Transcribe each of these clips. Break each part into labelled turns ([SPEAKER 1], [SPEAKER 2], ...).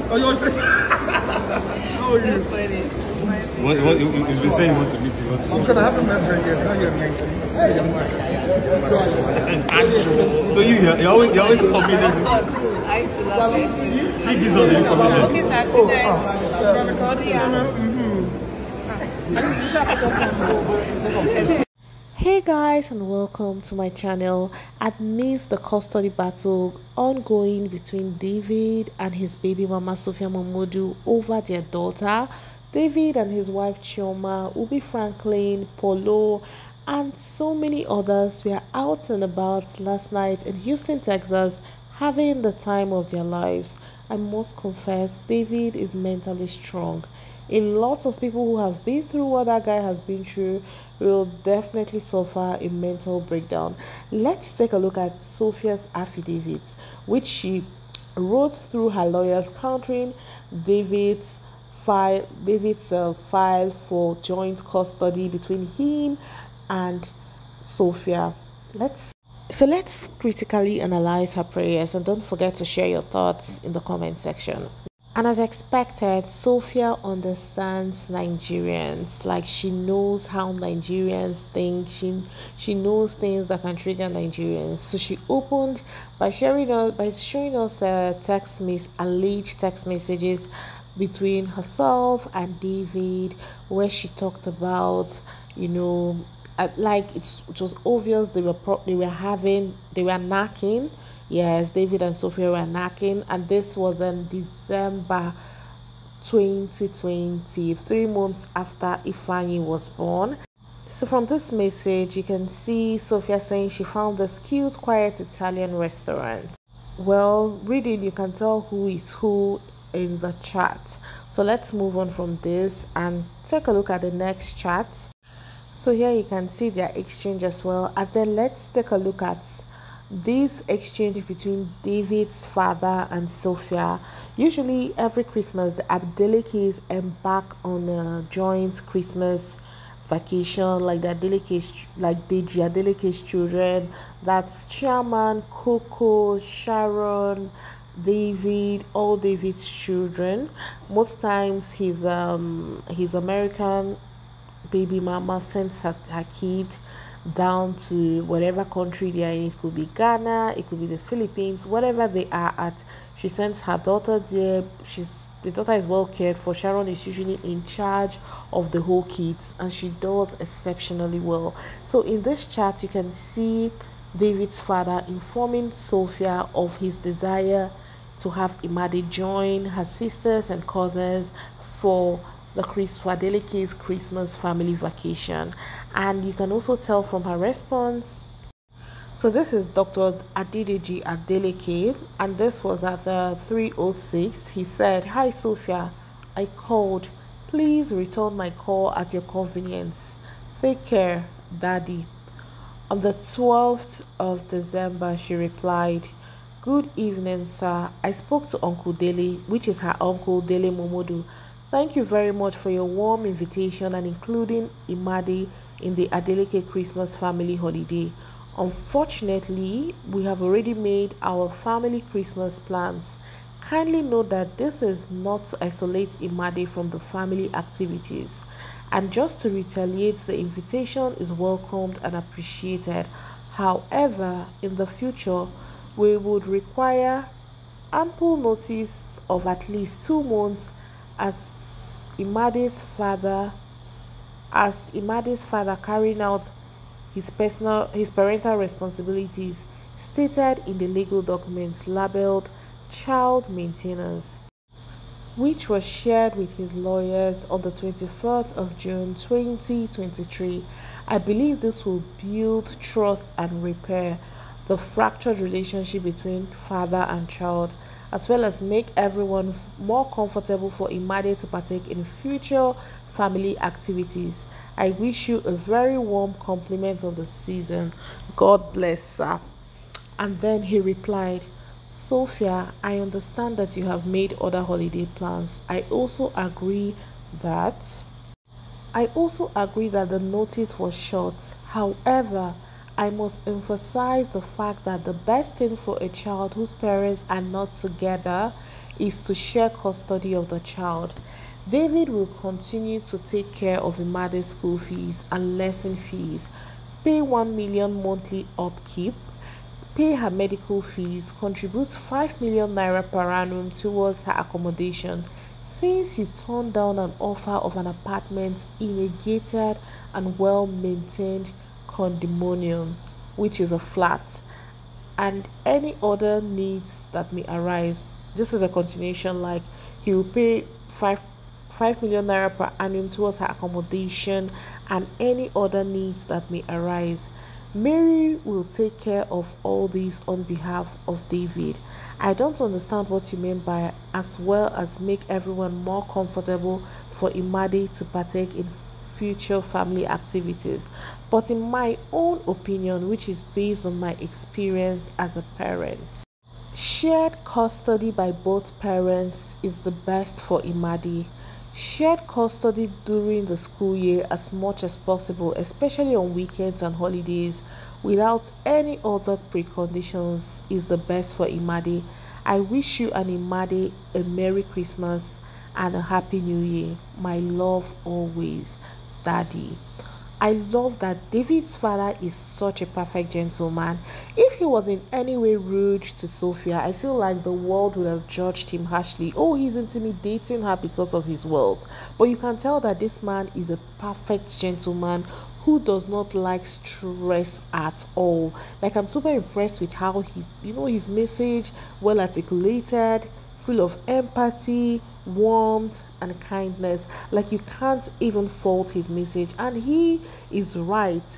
[SPEAKER 1] Oh, you want to say? How are you?
[SPEAKER 2] What you've been saying you want to meet you.
[SPEAKER 1] Because I haven't met her yet. Not yet.
[SPEAKER 2] So you always submit this.
[SPEAKER 3] I used to love it.
[SPEAKER 2] She gives us the information.
[SPEAKER 3] Okay, sir. Good night.
[SPEAKER 4] Hey guys, and welcome to my channel. Amidst the custody battle ongoing between David and his baby mama Sophia Momodu over their daughter, David and his wife Chioma Ubi, Franklin, Polo, and so many others were out and about last night in Houston, Texas, having the time of their lives. I must confess, David is mentally strong. A lot of people who have been through what that guy has been through will definitely suffer a mental breakdown. Let's take a look at Sophia's affidavits, which she wrote through her lawyers countering David's file for joint custody between him and Sophia. Let's critically analyze her prayers, and don't forget to share your thoughts in the comment section. And as expected, Sophia understands Nigerians. Like, she knows how Nigerians think. She knows things that can trigger Nigerians. So she opened by showing us alleged text messages between herself and David, where she talked about, it was obvious they were knacking. Yes, David and Sophia were knacking, and this was in December 2020, 3 months after Ifeanyi was born. So from this message, you can see Sophia saying she found this cute, quiet Italian restaurant. Well, reading, you can tell who is who in the chat. So let's move on from this and take a look at the next chat. So here you can see their exchange as well, and then let's take a look at this exchange between David's father and Sophia. Usually every Christmas the Adelekes embark on a joint Christmas vacation, like the Adelekes, like Deji Adeleke's children, that's Chairman, Coco, Sharon, David, all David's children. Most times his American baby mama sends her kid down to whatever country they are in. It could be Ghana, it could be the Philippines, whatever they are at. She sends her daughter there. The daughter is well cared for. Sharon is usually in charge of the whole kids, and she does exceptionally well. So in this chat, you can see David's father informing Sophia of his desire to have Imade join her sisters and cousins for Adeleke's Christmas family vacation. And you can also tell from her response. So this is Dr. Adedeji Adeleke, and this was at 3:06. He said, "Hi Sophia, I called. Please return my call at your convenience. Take care, Daddy." On the 12th of December, she replied, "Good evening, sir. I spoke to Uncle Dele," which is her uncle Dele Momodu. "Thank you very much for your warm invitation and including Imade in the Adeleke Christmas family holiday. Unfortunately, we have already made our family Christmas plans. Kindly note that this is not to isolate Imade from the family activities, and just to retaliate, the invitation is welcomed and appreciated. However, in the future, we would require ample notice of at least 2 months as Imade's father carrying out his parental responsibilities stated in the legal documents labeled child maintenance, which was shared with his lawyers on the 23rd of June 2023. I believe this will build trust and repair the fractured relationship between father and child, as well as make everyone more comfortable for Imade to partake in future family activities. I wish you a very warm compliment on the season. God bless, sir." And then he replied, "Sophia, I understand that you have made other holiday plans. I also agree that the notice was short. However, I must emphasize the fact that the best thing for a child whose parents are not together is to share custody of the child. David will continue to take care of Imade's school fees and lesson fees, pay 1 million monthly upkeep, pay her medical fees, contribute 5 million naira per annum towards her accommodation. Since you turned down an offer of an apartment in a gated and well-maintained condominium, which is a flat, and any other needs that may arise. This is a continuation, like he will pay 5 million naira per annum towards her accommodation and any other needs that may arise. Mary will take care of all these on behalf of David. I don't understand what you mean by as well as make everyone more comfortable for Imade to partake in future family activities. But in my own opinion, which is based on my experience as a parent, shared custody by both parents is the best for Imade. Shared custody during the school year as much as possible, especially on weekends and holidays, without any other preconditions, is the best for Imade. I wish you and Imade a Merry Christmas and a Happy New Year. My love always, Daddy. I love that David's father is such a perfect gentleman. If he was in any way rude to Sophia, I feel like the world would have judged him harshly. Oh, he's intimidating her because of his wealth. But you can tell that this man is a perfect gentleman who does not like stress at all. Like, I'm super impressed with how his message, well articulated, full of empathy, warmth and kindness. Like, you can't even fault his message, and he is right.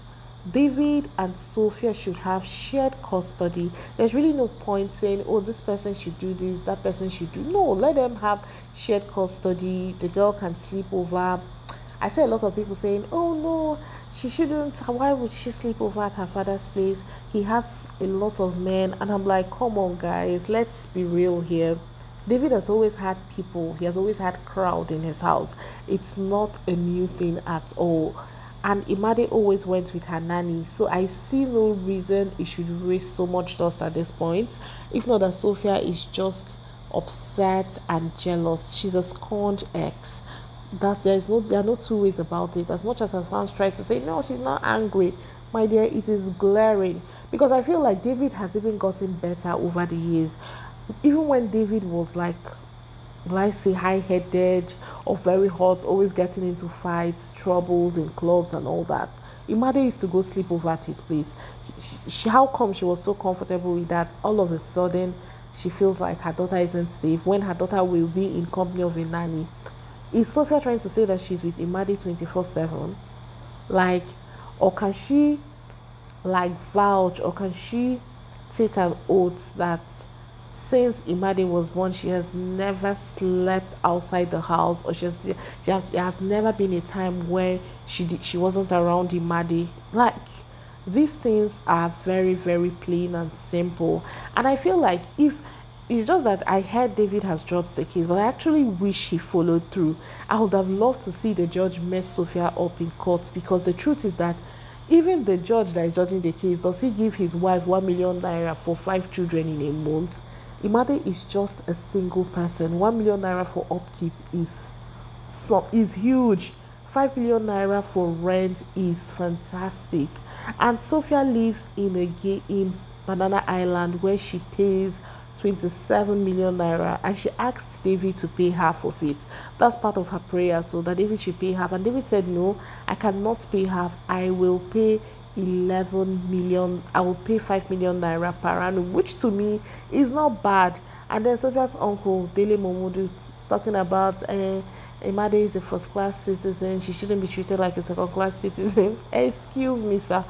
[SPEAKER 4] David and Sophia should have shared custody. There's really no point saying, oh, this person should do this, that person should do. No, let them have shared custody. The girl can sleep over. I see a lot of people saying, oh no, she shouldn't. Why would she sleep over at her father's place? He has a lot of men. And I'm like, come on guys, let's be real here. David has always had people. He has always had crowd in his house. It's not a new thing at all. And Imade always went with her nanny. So I see no reason it should raise so much dust at this point. If not that Sophia is just upset and jealous. She's a scorned ex. That there are no two ways about it. As much as her fans try to say, no, she's not angry. My dear, it is glaring. Because I feel like David has even gotten better over the years. Even when David was like, let's say, high-headed or very hot, always getting into fights, troubles in clubs and all that, Imade used to go sleep over at his place. How come she was so comfortable with that? All of a sudden, she feels like her daughter isn't safe when her daughter will be in company of a nanny. Is Sophia trying to say that she's with Imade 24/7? Like, or can she like vouch, or can she take an oath that since Imade was born, she has never slept outside the house, or there has never been a time where she wasn't around Imade? Like, these things are very, very plain and simple. And I feel like if it's just that I heard David has dropped the case, but I actually wish he followed through. I would have loved to see the judge mess Sophia up in court, because the truth is that even the judge that is judging the case, does he give his wife 1 million naira for 5 children in a month? Imade is just a single person. 1 million naira for upkeep is huge. 5 million naira for rent is fantastic. And Sophia lives in Banana Island, where she pays 27 million naira, and she asked David to pay half of it. That's part of her prayer, so that David should pay half. And David said, no, I cannot pay half. I will pay 11 million. I will pay 5 million naira per annum, which to me is not bad. And then Sophia's uncle Davido Momodu talking about Imade is a first-class citizen, she shouldn't be treated like a second-class citizen. Excuse me, sir.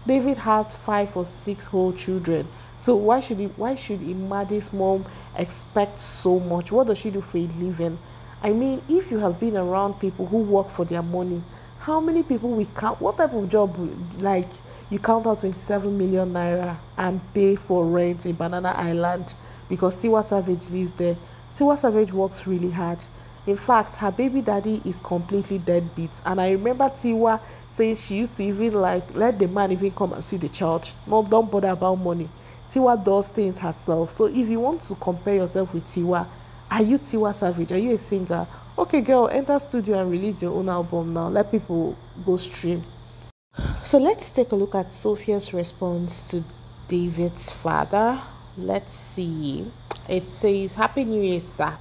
[SPEAKER 4] David has 5 or 6 whole children. So why should Imade's mom expect so much? What does she do for a living? I mean, if you have been around people who work for their money, how many people we count? What type of job, like, you count out 27 million naira and pay for rent in Banana Island because Tiwa Savage lives there? Tiwa Savage works really hard. In fact, her baby daddy is completely deadbeat. And I remember Tiwa saying she used to even like let the man even come and see the child. No, don't bother about money. Tiwa does things herself. So if you want to compare yourself with Tiwa, are you Tiwa Savage? Are you a singer? Okay, girl, enter studio and release your own album now. Let people go stream. So let's take a look at Sophia's response to David's father. Let's see. It says, Happy New Year, sir.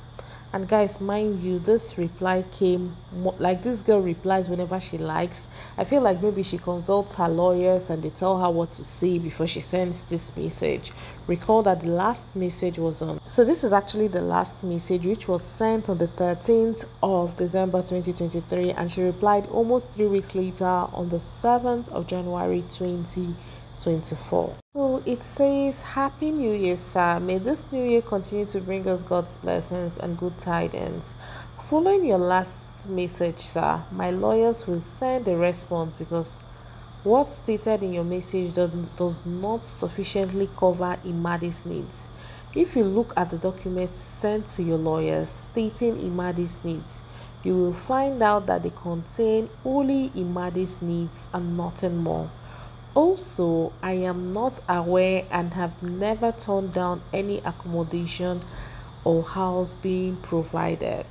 [SPEAKER 4] And guys, mind you, this reply came like this girl replies whenever she likes. I feel like maybe she consults her lawyers and they tell her what to say before she sends this message. Recall that the last message was on. So this is actually the last message, which was sent on the 13th of December 2023, and she replied almost 3 weeks later on the 7th of January 2024. So it says, Happy New Year, sir. May this new year continue to bring us God's blessings and good tidings. Following your last message, sir, my lawyers will send a response because what stated in your message does not sufficiently cover Imadi's needs. If you look at the documents sent to your lawyers stating Imadi's needs, you will find out that they contain only Imadi's needs and nothing more. Also, I am not aware and have never turned down any accommodation or house being provided.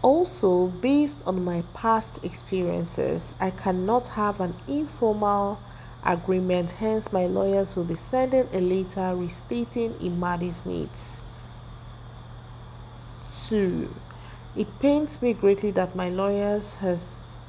[SPEAKER 4] Also, based on my past experiences, I cannot have an informal agreement, hence my lawyers will be sending a letter restating Imadi's needs. 2. It pains me greatly that my lawyers has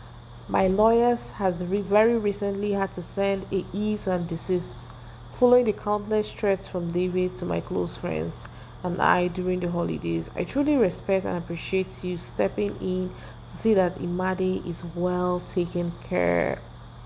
[SPEAKER 4] very recently had to send a cease and desist following the countless threats from David to my close friends and I during the holidays. I truly respect and appreciate you stepping in to see that Imadi is well taken care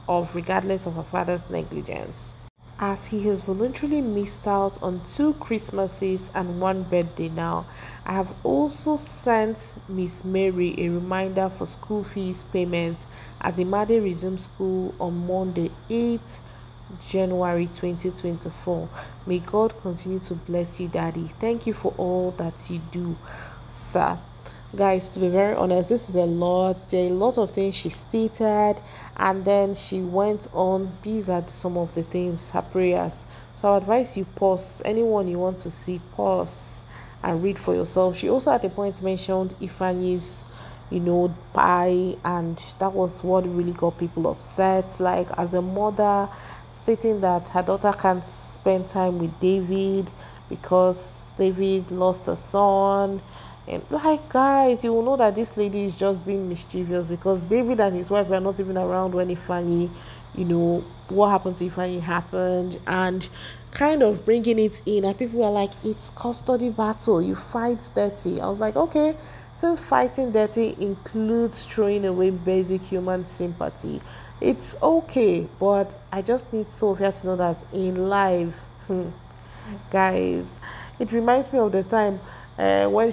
[SPEAKER 4] of regardless of her father's negligence, as he has voluntarily missed out on 2 Christmases and 1 birthday now. I have also sent Miss Mary a reminder for school fees payment as Imade resumes school on Monday, 8th January 2024. May God continue to bless you, Daddy. Thank you for all that you do, sir. Guys, to be very honest, this is a lot. There are a lot of things she stated, and then she went on. These are some of the things, her prayers. So I advise you pause. Anyone you want to see, pause and read for yourself. She also at a point mentioned Ifani's pie, and that was what really got people upset. Like, as a mother, stating that her daughter can't spend time with David because David lost a son. And like, guys, you will know that this lady is just being mischievous because David and his wife were not even around when Ifeanyi, what happened to Ifeanyi happened, and kind of bringing it in, and people were like, it's custody battle, you fight dirty. I was like, okay, since fighting dirty includes throwing away basic human sympathy, it's okay, but I just need Sophia to know that in life, guys, it reminds me of the time when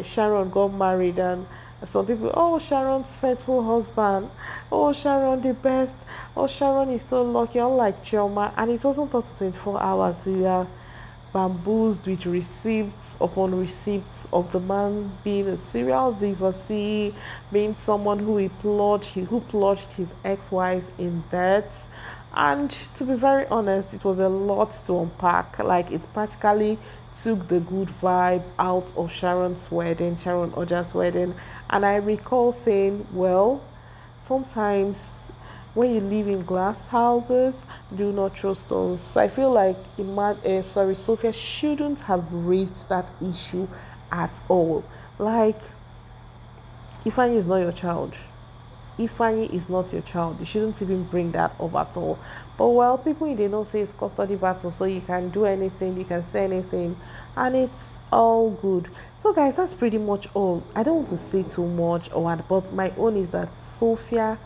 [SPEAKER 4] Sharon got married, and some people, oh, Sharon's faithful husband, oh, Sharon the best, oh, Sharon is so lucky, unlike Chioma. And it wasn't up to 24 hours. We are bamboozled with receipts upon receipts of the man being a serial divorcee, being someone who plunged his ex-wives in debt. And to be very honest, it was a lot to unpack. Like, it practically took the good vibe out of Sharon Oja's wedding. And I recall saying, well, sometimes when you live in glass houses, do not throw stones. So I feel like Sophia shouldn't have raised that issue at all. Like, Ifeanyi is not your child. Ifeanyi is not your child. You shouldn't even bring that up at all. But well, people they don't say it's custody battle, so you can do anything, you can say anything, and it's all good. So guys, that's pretty much all. I don't want to say too much or what, but my own is that Sophia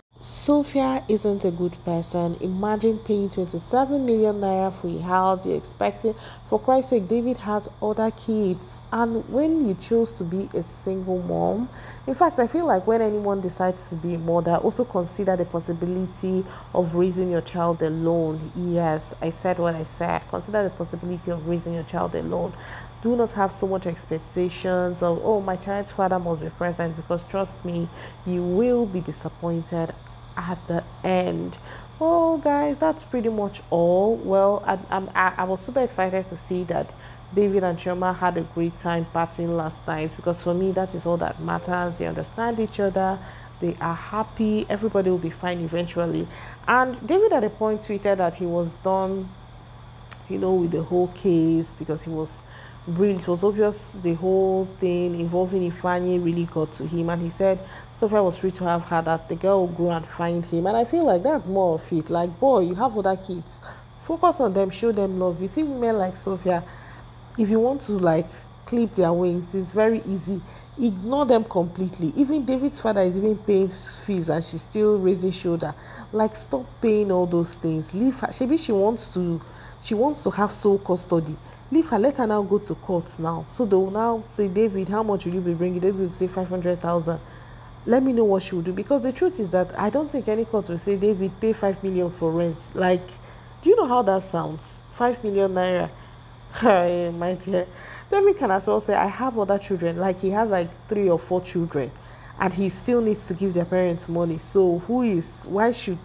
[SPEAKER 4] isn't a good person. Imagine paying 27 million naira for a house you're expecting. For Christ's sake, David has other kids, and when you choose to be a single mom, in fact, I feel like when anyone decides to be a mother, also consider the possibility of raising your child alone. Yes, I said what I said. Consider the possibility of raising your child alone. Do not have so much expectations of, oh, my child's father must be present, because trust me, you will be disappointed at the end. Well, guys, that's pretty much all. Well, I was super excited to see that David and Chioma had a great time partying last night, because for me that is all that matters. They understand each other, they are happy, everybody will be fine eventually. And David at a point tweeted that he was done, with the whole case, because it was obvious the whole thing involving Ifeanyi really got to him, and he said Sophia was free to have her, that the girl will go and find him. And I feel like that's more of it. Like, boy, you have other kids, focus on them, show them love. You see women like Sophia, if you want to like clip their wings, it's very easy. Ignore them completely. Even David's father is even paying fees and she's still raising shoulder. Like, stop paying all those things. Leave her. Maybe she wants to have sole custody. Leave her. Let her now go to court now. So they will now say, David, how much will you be bringing? David will say 500,000. Let me know what she will do, because the truth is that I don't think any court will say, David, pay 5 million for rent. Like, do you know how that sounds? 5 million naira. Hi, my dear. David can as well say, I have other children. Like, he has like 3 or 4 children, and he still needs to give their parents money. So why should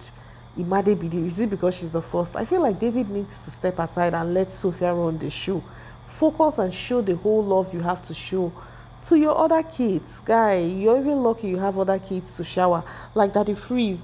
[SPEAKER 4] Imade be the, is it because she's the first? I feel like David needs to step aside and let Sophia run the show. Focus and show the whole love you have to show to your other kids. Guy, you're even lucky you have other kids to shower. Like Daddy Freeze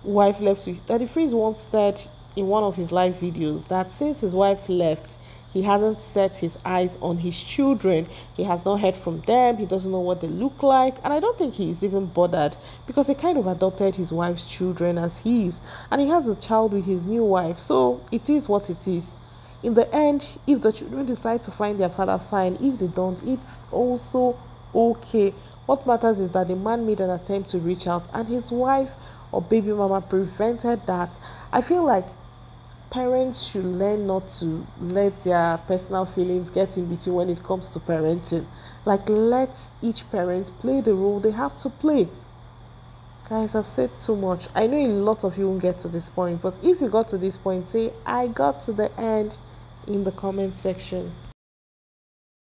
[SPEAKER 4] wife left with. Daddy Freeze once said in one of his live videos that since his wife left, he hasn't set his eyes on his children. He has not heard from them. He doesn't know what they look like. And I don't think he is even bothered, because he kind of adopted his wife's children as his. And he has a child with his new wife. So it is what it is. In the end, if the children decide to find their father, fine. If they don't, it's also okay. What matters is that the man made an attempt to reach out, and his wife or baby mama prevented that. I feel like parents should learn not to let their personal feelings get in between when it comes to parenting. Like, let each parent play the role they have to play. Guys, I've said too much. I know a lot of you won't get to this point, but if you got to this point, say, I got to the end in the comment section.